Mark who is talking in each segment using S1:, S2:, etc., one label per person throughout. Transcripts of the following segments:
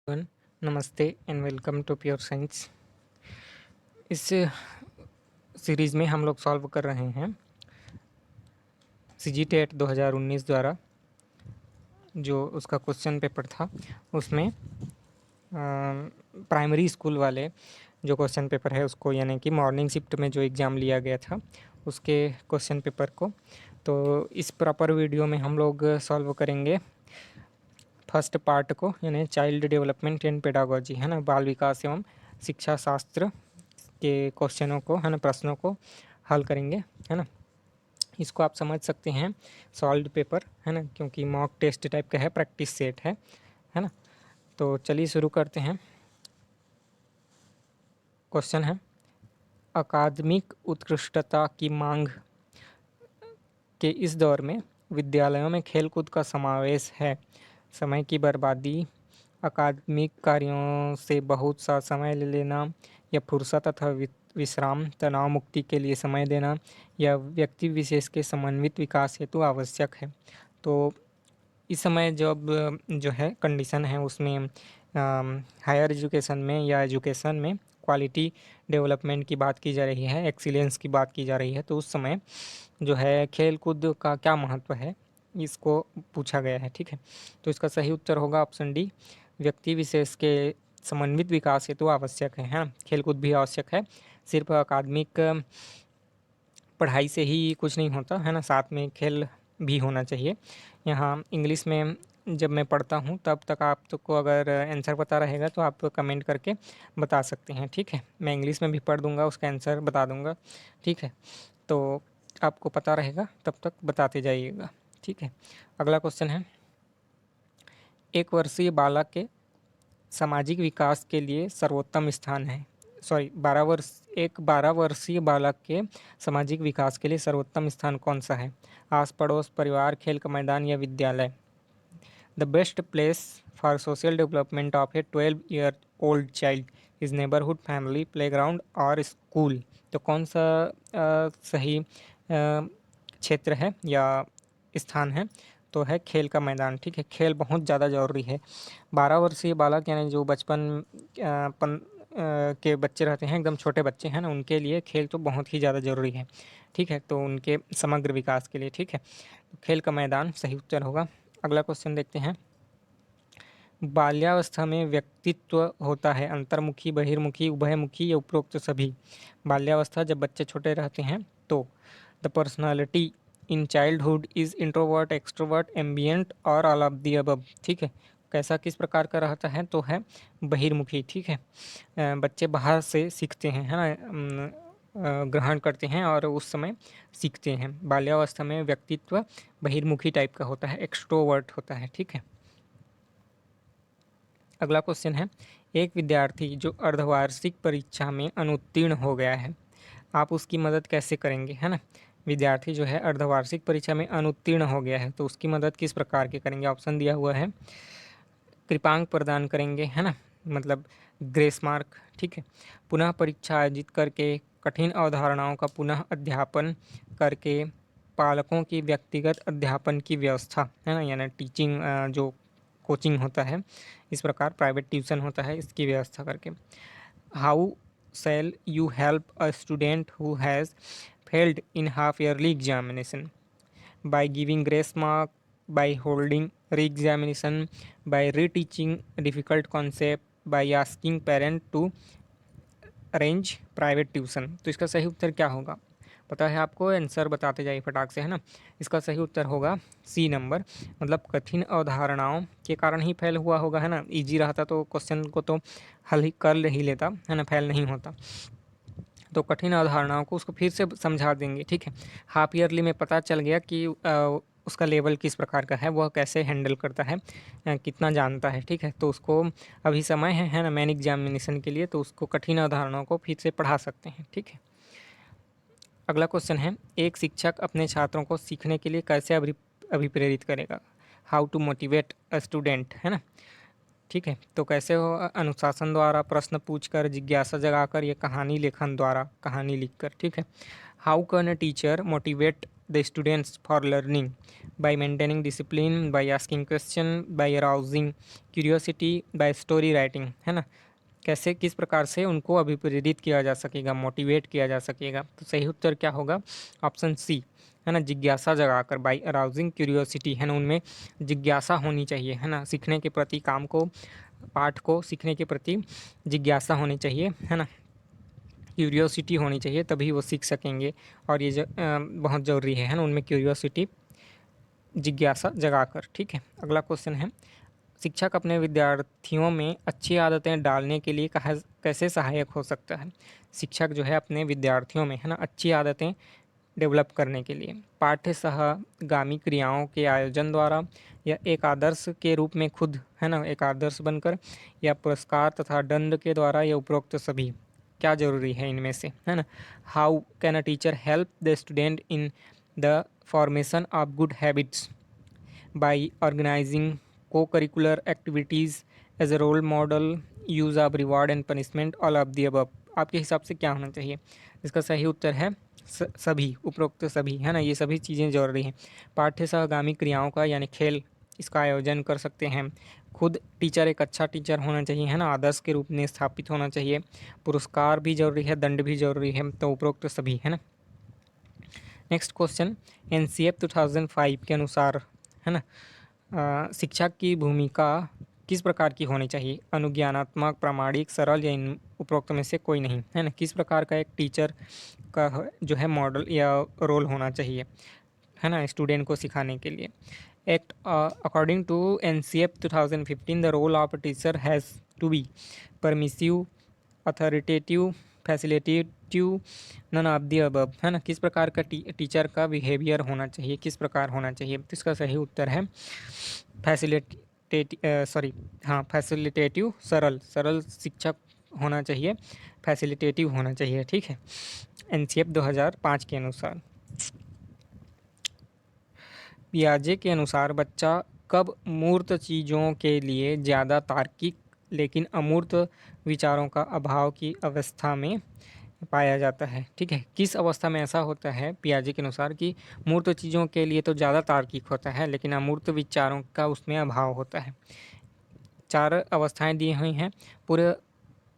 S1: Everyone, नमस्ते and welcome to pure science. इस series में हम लोग सॉल्व कर रहे हैं सीजी टेट 2019 द्वारा जो उसका क्वेश्चन पेपर था उसमें प्राइमरी स्कूल वाले जो क्वेश्चन पेपर है उसको, यानी कि मॉर्निंग शिफ्ट में जो एग्ज़ाम लिया गया था उसके क्वेश्चन पेपर को। तो इस प्रॉपर वीडियो में हम लोग सॉल्व करेंगे फर्स्ट पार्ट को, यानी चाइल्ड डेवलपमेंट एंड पेडागोजी, है ना, बाल विकास एवं शिक्षा शास्त्र के क्वेश्चनों को, है ना, प्रश्नों को हल करेंगे, है ना। इसको आप समझ सकते हैं सॉल्व्ड पेपर, है ना, क्योंकि मॉक टेस्ट टाइप का है, प्रैक्टिस सेट है ना। तो चलिए शुरू करते हैं। क्वेश्चन है, अकादमिक उत्कृष्टता की मांग के इस दौर में विद्यालयों में खेलकूद का समावेश है। समय की बर्बादी, अकादमिक कार्यों से बहुत सा समय ले लेना, या फुर्सत तथा विश्राम, तनाव मुक्ति के लिए समय देना, या व्यक्ति विशेष के समन्वित विकास हेतु आवश्यक है। तो इस समय जब जो है कंडीशन है उसमें हायर एजुकेशन में या एजुकेशन में क्वालिटी डेवलपमेंट की बात की जा रही है, एक्सीलेंस की बात की जा रही है। तो उस समय जो है खेल कूद का क्या महत्व है, इसको पूछा गया है। ठीक है, तो इसका सही उत्तर होगा ऑप्शन डी, व्यक्ति विशेष के समन्वित विकास हेतु आवश्यक है। हाँ, खेलकूद भी आवश्यक है, सिर्फ अकादमिक पढ़ाई से ही कुछ नहीं होता, है ना, साथ में खेल भी होना चाहिए। यहाँ इंग्लिश में जब मैं पढ़ता हूँ तब तक आपको अगर आंसर पता रहेगा तो आप कमेंट करके बता सकते हैं। ठीक है, मैं इंग्लिश में भी पढ़ दूँगा, उसका आंसर बता दूँगा। ठीक है, तो आपको पता रहेगा तब तक बताते जाइएगा। ठीक है, अगला क्वेश्चन है, एक वर्षीय बालक के सामाजिक विकास के लिए सर्वोत्तम स्थान है, सॉरी 12 वर्ष, एक 12 वर्षीय बालक के सामाजिक विकास के लिए सर्वोत्तम स्थान कौन सा है? आस पड़ोस, परिवार, खेल का मैदान या विद्यालय? The best place for social development of A 12 year old child is neighbourhood, family, playground और स्कूल। तो कौन सा सही क्षेत्र है या स्थान है? तो है खेल का मैदान। ठीक है, खेल बहुत ज़्यादा ज़रूरी है। 12 वर्षीय बालक यानी जो बचपन के बच्चे रहते हैं, एकदम छोटे बच्चे हैं ना, उनके लिए खेल तो बहुत ही ज़्यादा ज़रूरी है। ठीक है, तो उनके समग्र विकास के लिए। ठीक है, तो खेल का मैदान सही उत्तर होगा। अगला क्वेश्चन देखते हैं, बाल्यावस्था में व्यक्तित्व होता है अंतर्मुखी, बहिर्मुखी, उभयमुखी या उपरोक्त सभी? बाल्यावस्था जब बच्चे छोटे रहते हैं तो the personality in childhood is introvert, extrovert, ambient और ऑल ऑफ दी अबव। ठीक है, कैसा किस प्रकार का रहता है? तो है बहिर्मुखी। ठीक है, बच्चे बाहर से सीखते हैं, है ना, ग्रहण करते हैं और उस समय सीखते हैं। बाल्यावस्था में व्यक्तित्व बहिर्मुखी टाइप का होता है, एक्सट्रोवर्ट होता है। ठीक है, अगला क्वेश्चन है, एक विद्यार्थी जो अर्धवार्षिक परीक्षा में अनुत्तीर्ण हो गया है, आप उसकी मदद कैसे करेंगे? है ना, विद्यार्थी जो है अर्धवार्षिक परीक्षा में अनुत्तीर्ण हो गया है तो उसकी मदद किस प्रकार की करेंगे? ऑप्शन दिया हुआ है, कृपांक प्रदान करेंगे, है ना, मतलब ग्रेस मार्क। ठीक है, पुनः परीक्षा आयोजित करके, कठिन अवधारणाओं का पुनः अध्यापन करके, पालकों की व्यक्तिगत अध्यापन की व्यवस्था, है ना, यानी टीचिंग जो कोचिंग होता है, इस प्रकार प्राइवेट ट्यूशन होता है, इसकी व्यवस्था करके। How shall you help a student who has failed in half yearly examination? by giving grace mark, by holding re-examination, by reteaching difficult concept, by asking parent to arrange private tuition। तो इसका सही उत्तर क्या होगा? पता है आपको? Answer बताते जाइए फटाक से, है ना। इसका सही उत्तर होगा सी नंबर, मतलब कठिन अवधारणाओं के कारण ही फेल हुआ होगा, है ना। इजी रहता तो क्वेश्चन को तो हल ही कर ही लेता, है ना, फेल नहीं होता। तो कठिन अवधारणाओं को उसको फिर से समझा देंगे। ठीक है, हाफ ईयरली में पता चल गया कि उसका लेवल किस प्रकार का है, वह कैसे हैंडल करता है, कितना जानता है। ठीक है, तो उसको अभी समय है ना, मेन एग्जामिनेशन के लिए, तो उसको कठिन अवधारणाओं को फिर से पढ़ा सकते हैं। ठीक है, अगला क्वेश्चन है, एक शिक्षक अपने छात्रों को सीखने के लिए कैसे अभिप्रेरित करेगा? How to motivate a student, है ना। ठीक है, तो कैसे हो? अनुशासन द्वारा, प्रश्न पूछकर, जिज्ञासा जगाकर, या कहानी लेखन द्वारा, कहानी लिखकर। ठीक है, how can a teacher motivate the students for learning by maintaining discipline, by asking question, by arousing curiosity, by story writing, है ना। कैसे, किस प्रकार से उनको अभिप्रेरित किया जा सकेगा, मोटिवेट किया जा सकेगा। तो सही उत्तर क्या होगा? ऑप्शन सी, है ना, जिज्ञासा जगाकर, बाय अराउजिंग क्यूरियोसिटी, है ना, उनमें जिज्ञासा होनी चाहिए, है ना, सीखने के प्रति, काम को, पाठ को सीखने के प्रति जिज्ञासा होनी चाहिए, है ना, क्यूरियोसिटी होनी चाहिए, तभी वो सीख सकेंगे। और ये बहुत ज़रूरी है ना, उनमें क्यूरियोसिटी, जिज्ञासा जगाकर। ठीक है, अगला क्वेश्चन है, शिक्षक अपने विद्यार्थियों में अच्छी आदतें डालने के लिए कैसे सहायक हो सकता है? शिक्षक जो है अपने विद्यार्थियों में, है ना, अच्छी आदतें डेवलप करने के लिए पाठ्य सहगामी क्रियाओं के आयोजन द्वारा, या एक आदर्श के रूप में खुद, है ना, एक आदर्श बनकर, या पुरस्कार तथा दंड के द्वारा, या उपरोक्त सभी। क्या जरूरी है इनमें से, है ना। How can a teacher help the student in the formation of good habits? By organizing co-curricular activities as a role model, use of reward and punishment, all of the above। आपके हिसाब से क्या होना चाहिए? इसका सही उत्तर है सभी, उपरोक्त सभी, है ना, ये सभी चीज़ें जरूरी हैं। पाठ्य सहगामी क्रियाओं का यानी खेल, इसका आयोजन कर सकते हैं। खुद टीचर एक अच्छा टीचर होना चाहिए, है ना, आदर्श के रूप में स्थापित होना चाहिए। पुरस्कार भी जरूरी है, दंड भी जरूरी है, तो उपरोक्त सभी, है ना। नेक्स्ट क्वेश्चन, NCF 2005 के अनुसार, है ना, शिक्षा की भूमिका किस प्रकार की होनी चाहिए? अनुज्ञानात्मक, प्रामाणिक, सरल, या इन उपरोक्त में से कोई नहीं, है ना। किस प्रकार का एक टीचर का जो है मॉडल या रोल होना चाहिए, है ना, स्टूडेंट को सिखाने के लिए? Act according to NCF 2015 the role of teacher has to be permissive, authoritative, facilitative, none of the above, है ना। किस प्रकार का टीचर का बिहेवियर होना चाहिए, किस प्रकार होना चाहिए? तो इसका सही उत्तर है फैसिलिटेटिव, सरल, सरल शिक्षक होना चाहिए, फैसिलिटेटिव होना चाहिए। ठीक है, NCF 2005 के अनुसार। पियाजे के अनुसार बच्चा कब मूर्त चीज़ों के लिए ज़्यादा तार्किक लेकिन अमूर्त विचारों का अभाव की अवस्था में पाया जाता है? ठीक है, किस अवस्था में ऐसा होता है पियाजे के अनुसार कि मूर्त चीज़ों के लिए तो ज़्यादा तार्किक होता है, लेकिन अमूर्त विचारों का उसमें अभाव होता है? 4 अवस्थाएं दी हुई हैं। पूर्व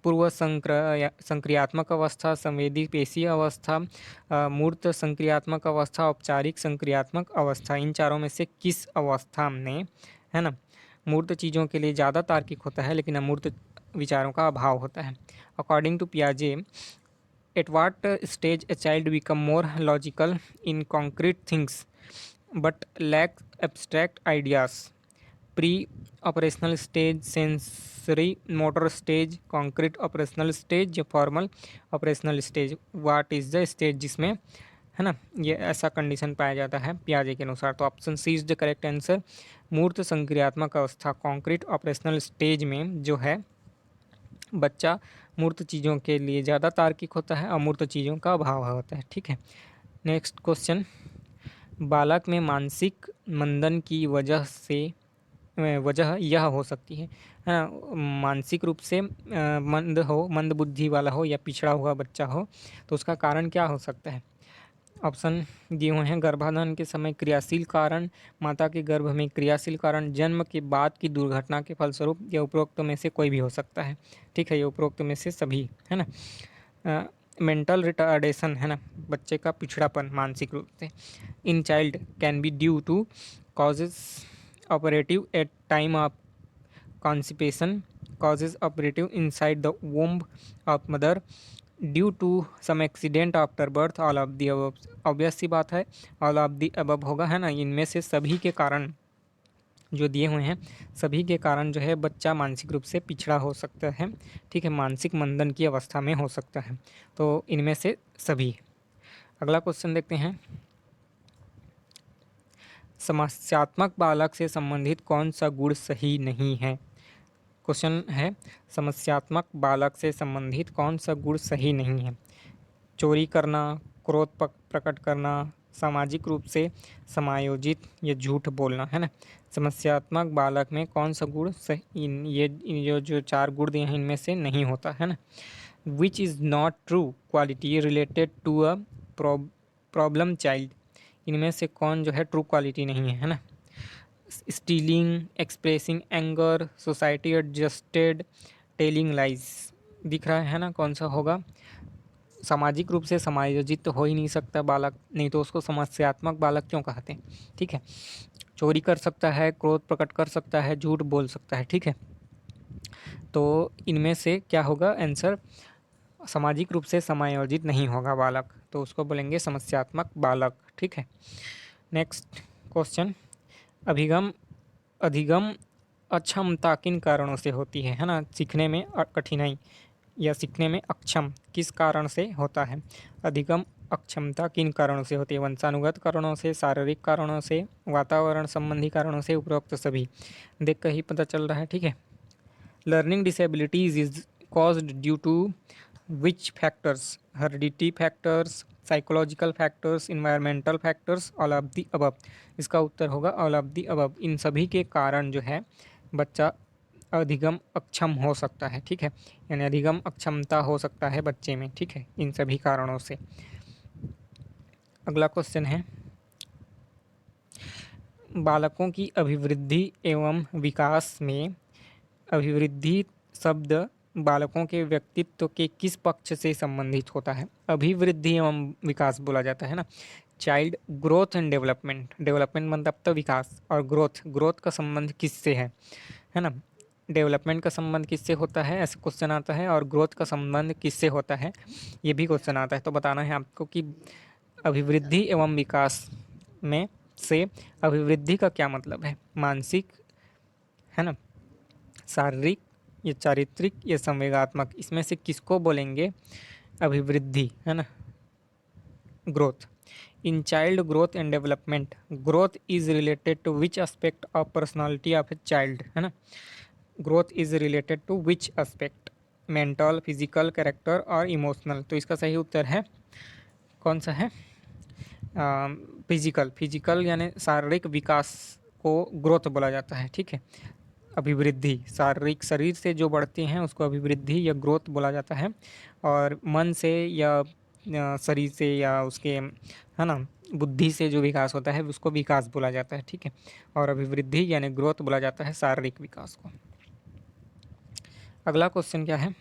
S1: पूर्व संक्रियात्मक अवस्था, संवेदी पेशीय अवस्था, मूर्त संक्रियात्मक अवस्था, औपचारिक संक्रियात्मक अवस्था। इन चारों में से किस अवस्था में, है ना, मूर्त चीज़ों के लिए ज़्यादा तार्किक होता है लेकिन अमूर्त विचारों का अभाव होता है? अकॉर्डिंग टू पियाजे, at what stage a child become more logical in concrete things but lack abstract ideas? Pre operational stage, sensory motor stage, concrete operational stage, या formal operational stage? What is the stage जिसमें, है ना, ये ऐसा condition पाया जाता है पियाजे के अनुसार? तो option C is the correct answer. मूर्त संक्रियात्मक अवस्था, कॉन्क्रीट ऑपरेशनल स्टेज में जो है बच्चा मूर्त चीज़ों के लिए ज़्यादा तार्किक होता है, अमूर्त चीज़ों का अभाव होता है। ठीक है, नेक्स्ट क्वेश्चन, बालक में मानसिक मंदन की वजह यह हो सकती है ना, मानसिक रूप से मंद बुद्धि वाला हो या पिछड़ा हुआ बच्चा हो, तो उसका कारण क्या हो सकता है? ऑप्शन दिए हुए हैं, गर्भाधान के समय क्रियाशील कारण, माता के गर्भ में क्रियाशील कारण, जन्म के बाद की दुर्घटना के फलस्वरूप, या उपरोक्त में से कोई भी हो सकता है। ठीक है, ये उपरोक्त में से सभी, है ना। मेंटल रिटार्डेशन, है ना, बच्चे का पिछड़ापन मानसिक रूप से, in child can be due to causes operative at time of constipation, causes operative inside the womb of mother, due to some accident after birth, all of the above। Obvious सी बात है, ऑल ऑफ दी अबव होगा, है ना। इनमें से सभी के कारण जो दिए हुए हैं, सभी के कारण जो है बच्चा मानसिक रूप से पिछड़ा हो सकता है। ठीक है, मानसिक मंदन की अवस्था में हो सकता है, तो इनमें से सभी। अगला क्वेश्चन देखते हैं, समस्यात्मक बालक से संबंधित कौन सा गुण सही नहीं है? क्वेश्चन है, समस्यात्मक बालक से संबंधित कौन सा गुण सही नहीं है? चोरी करना, क्रोध प्रकट करना, सामाजिक रूप से समायोजित, या झूठ बोलना, है ना। समस्यात्मक बालक में कौन सा गुण सही, ये जो 4 गुण दिए हैं इनमें से नहीं होता, है ना। Which is not true quality related to a problem child? इनमें से कौन जो है ट्रू क्वालिटी नहीं है ना? Stealing, expressing anger, society adjusted, telling lies. दिख रहा है ना कौन सा होगा? सामाजिक रूप से समायोजित तो हो ही नहीं सकता बालक, नहीं तो उसको समस्यात्मक बालक क्यों कहते हैं? ठीक है, चोरी कर सकता है, क्रोध प्रकट कर सकता है, झूठ बोल सकता है। ठीक है, तो इनमें से क्या होगा आंसर? सामाजिक रूप से समायोजित नहीं होगा बालक, तो उसको बोलेंगे समस्यात्मक बालक। ठीक है, नेक्स्ट क्वेश्चन। अभिगम अधिगम अक्षमता किन कारणों से होती है ना? सीखने में कठिनाई या सीखने में अक्षम किस कारण से होता है? अधिगम अक्षमता किन कारणों से होती है? वंशानुगत कारणों से, शारीरिक कारणों से, वातावरण संबंधी कारणों से, उपरोक्त सभी। देख कर ही पता चल रहा है। ठीक है, learning disabilities is caused due to which factors? Heredity factors, psychological factors, environmental factors, all of the above. इसका उत्तर होगा ऑल ऑफ दी अबव। इन सभी के कारण जो है बच्चा अधिगम अक्षम हो सकता है। ठीक है, यानी अधिगम अक्षमता हो सकता है बच्चे में। ठीक है, इन सभी कारणों से। अगला क्वेश्चन है, बालकों की अभिवृद्धि एवं विकास में अभिवृद्धि शब्द बालकों के व्यक्तित्व के किस पक्ष से संबंधित होता है? अभिवृद्धि एवं विकास बोला जाता है ना। Child growth and development, development मतलब तो विकास, और ग्रोथ, ग्रोथ का संबंध किससे है ना? डेवलपमेंट का संबंध किससे होता है, ऐसे क्वेश्चन आता है। और ग्रोथ का संबंध किससे होता है, ये भी क्वेश्चन आता है। तो बताना है आपको कि अभिवृद्धि एवं विकास में से अभिवृद्धि का क्या मतलब है? मानसिक, है ना, शारीरिक, या चारित्रिक, या संवेगात्मक। इसमें से किसको बोलेंगे अभिवृद्धि, है ना? Growth. In child growth and development, growth is related to which aspect of personality of a child, है ना? Growth is related to which aspect? Mental, physical, character और इमोशनल। तो इसका सही उत्तर है कौन सा है? फिजिकल, फिजिकल यानी शारीरिक विकास को ग्रोथ बोला जाता है। ठीक है, अभिवृद्धि शारीरिक, शरीर से जो बढ़ती हैं उसको अभिवृद्धि या ग्रोथ बोला जाता है। और मन से या शरीर से या उसके, है ना, बुद्धि से जो विकास होता है उसको विकास बोला जाता है। ठीक है, और अभिवृद्धि यानी ग्रोथ बोला जाता है शारीरिक विकास को। अगला क्वेश्चन क्या है?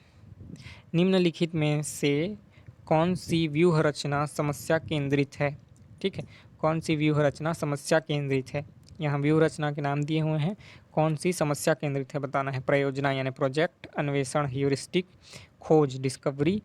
S1: निम्नलिखित में से कौन सी व्यूह रचना समस्या केंद्रित है? ठीक है, कौन सी व्यूह रचना समस्या केंद्रित है? यहाँ व्यूह रचना के नाम दिए हुए हैं, कौन सी समस्या केंद्रित है बताना है। प्रयोजना यानी प्रोजेक्ट, अन्वेषण ह्यूरिस्टिक, खोज डिस्कवरी,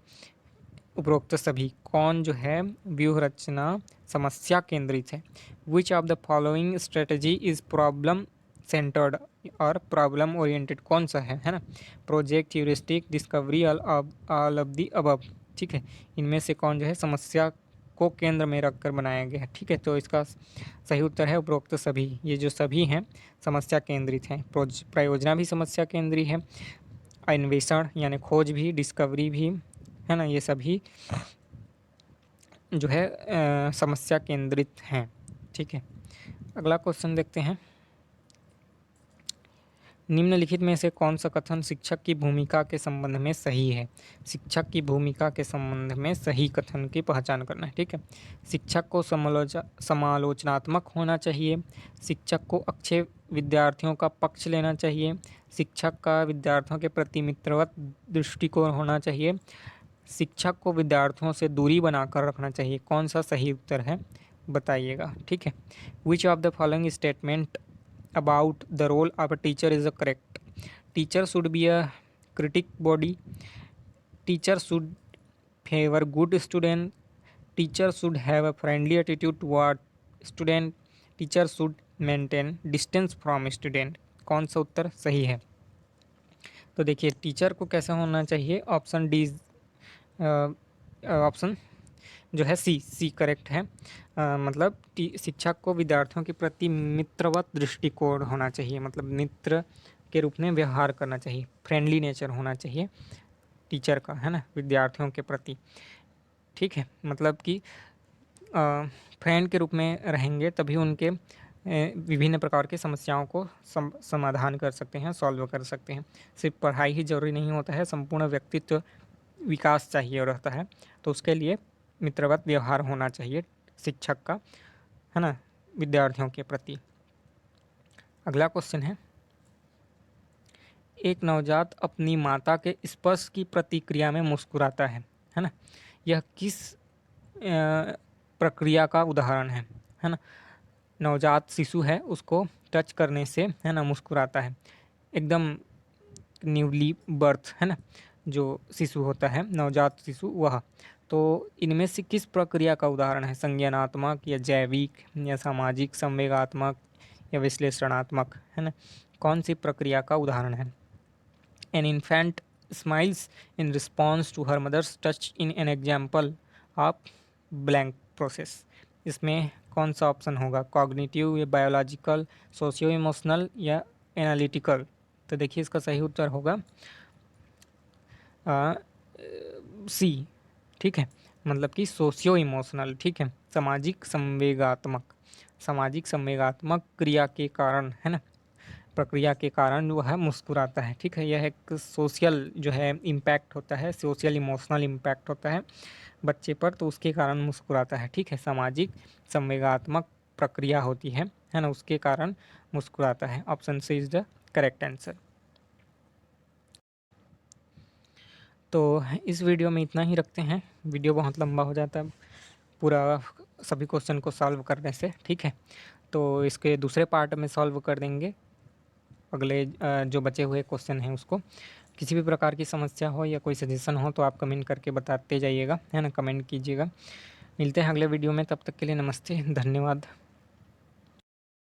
S1: उपरोक्त सभी। कौन जो है व्यूह रचना समस्या केंद्रित है? Which of the following strategy is problem centred और प्रॉब्लम ओरिएंटेड? कौन सा है ना? Project, heuristic, discovery, all of the above. ठीक है, इनमें से कौन जो है समस्या को केंद्र में रखकर बनाया गया है? ठीक है, तो इसका सही उत्तर है उपरोक्त सभी। ये जो सभी हैं समस्या केंद्रित हैं। प्रयोजना भी समस्या केंद्रित है, अन्वेषण यानी खोज भी, डिस्कवरी भी, है ना, ये सभी जो है समस्या केंद्रित हैं। ठीक है, अगला क्वेश्चन देखते हैं। निम्नलिखित में से कौन सा कथन शिक्षक की भूमिका के संबंध में सही है? शिक्षक की भूमिका के संबंध में सही कथन की पहचान करना है। ठीक है, शिक्षक को समालोचनात्मक होना चाहिए, शिक्षक को अच्छे विद्यार्थियों का पक्ष लेना चाहिए, शिक्षक का विद्यार्थियों के प्रति मित्रवत दृष्टिकोण होना चाहिए, शिक्षक को विद्यार्थियों से दूरी बनाकर रखना चाहिए। कौन सा सही उत्तर है बताइएगा। ठीक है, which of the following statement about the role of a teacher is correct? Teacher should be a critic body, teacher should favour good student, teacher should have a friendly attitude toward student, teacher should maintain distance from student. कौन सा उत्तर सही है? तो देखिए, teacher को कैसा होना चाहिए? ऑप्शन डी, ऑप्शन जो है सी करेक्ट है। मतलब शिक्षक को विद्यार्थियों के प्रति मित्रवत दृष्टिकोण होना चाहिए, मतलब मित्र के रूप में व्यवहार करना चाहिए, फ्रेंडली नेचर होना चाहिए टीचर का, है ना, विद्यार्थियों के प्रति। ठीक है, मतलब कि फ्रेंड के रूप में रहेंगे तभी उनके विभिन्न प्रकार की समस्याओं को समाधान कर सकते हैं, सॉल्व कर सकते हैं। सिर्फ पढ़ाई ही जरूरी नहीं होता है, संपूर्ण व्यक्तित्व विकास चाहिए रहता है, तो उसके लिए मित्रवत व्यवहार होना चाहिए शिक्षक का। है ना, विद्यार्थियों के प्रति। अगला क्वेश्चन है, एक नवजात अपनी माता के स्पर्श की प्रतिक्रिया में मुस्कुराता है ना, यह किस प्रक्रिया का उदाहरण है ना। नवजात शिशु है, उसको टच करने से है ना मुस्कुराता है, एकदम न्यूली बर्थ है ना, जो शिशु होता है नवजात शिशु वह। तो इनमें से किस प्रक्रिया का उदाहरण है, संज्ञानात्मक या जैविक या सामाजिक संवेगात्मक या विश्लेषणात्मक, है ना, कौन सी प्रक्रिया का उदाहरण है। An infant smiles in response to her mother's touch in an example of blank process. इसमें कौन सा ऑप्शन होगा, कॉग्निटिव या बायोलॉजिकल, सोशियो इमोशनल या एनालिटिकल। तो देखिए इसका सही उत्तर होगा सी, ठीक है, मतलब कि सोशियो इमोशनल, ठीक है, सामाजिक संवेगात्मक। सामाजिक संवेगात्मक क्रिया के कारण, है ना, प्रक्रिया के कारण वह मुस्कुराता है, ठीक है। यह एक सोशल जो है इम्पैक्ट होता है, सोशल इमोशनल इम्पैक्ट होता है बच्चे पर, तो उसके कारण मुस्कुराता है, ठीक है। सामाजिक संवेगात्मक प्रक्रिया होती है ना, उसके कारण मुस्कुराता है। Option C is the correct answer. तो इस वीडियो में इतना ही रखते हैं, वीडियो बहुत लंबा हो जाता है पूरा सभी क्वेश्चन को सॉल्व करने से, ठीक है। तो इसके दूसरे पार्ट में सॉल्व कर देंगे अगले जो बचे हुए क्वेश्चन हैं उसको। किसी भी प्रकार की समस्या हो या कोई सजेशन हो तो आप कमेंट करके बताते जाइएगा, है ना, कमेंट कीजिएगा। मिलते हैं अगले वीडियो में, तब तक के लिए नमस्ते, धन्यवाद।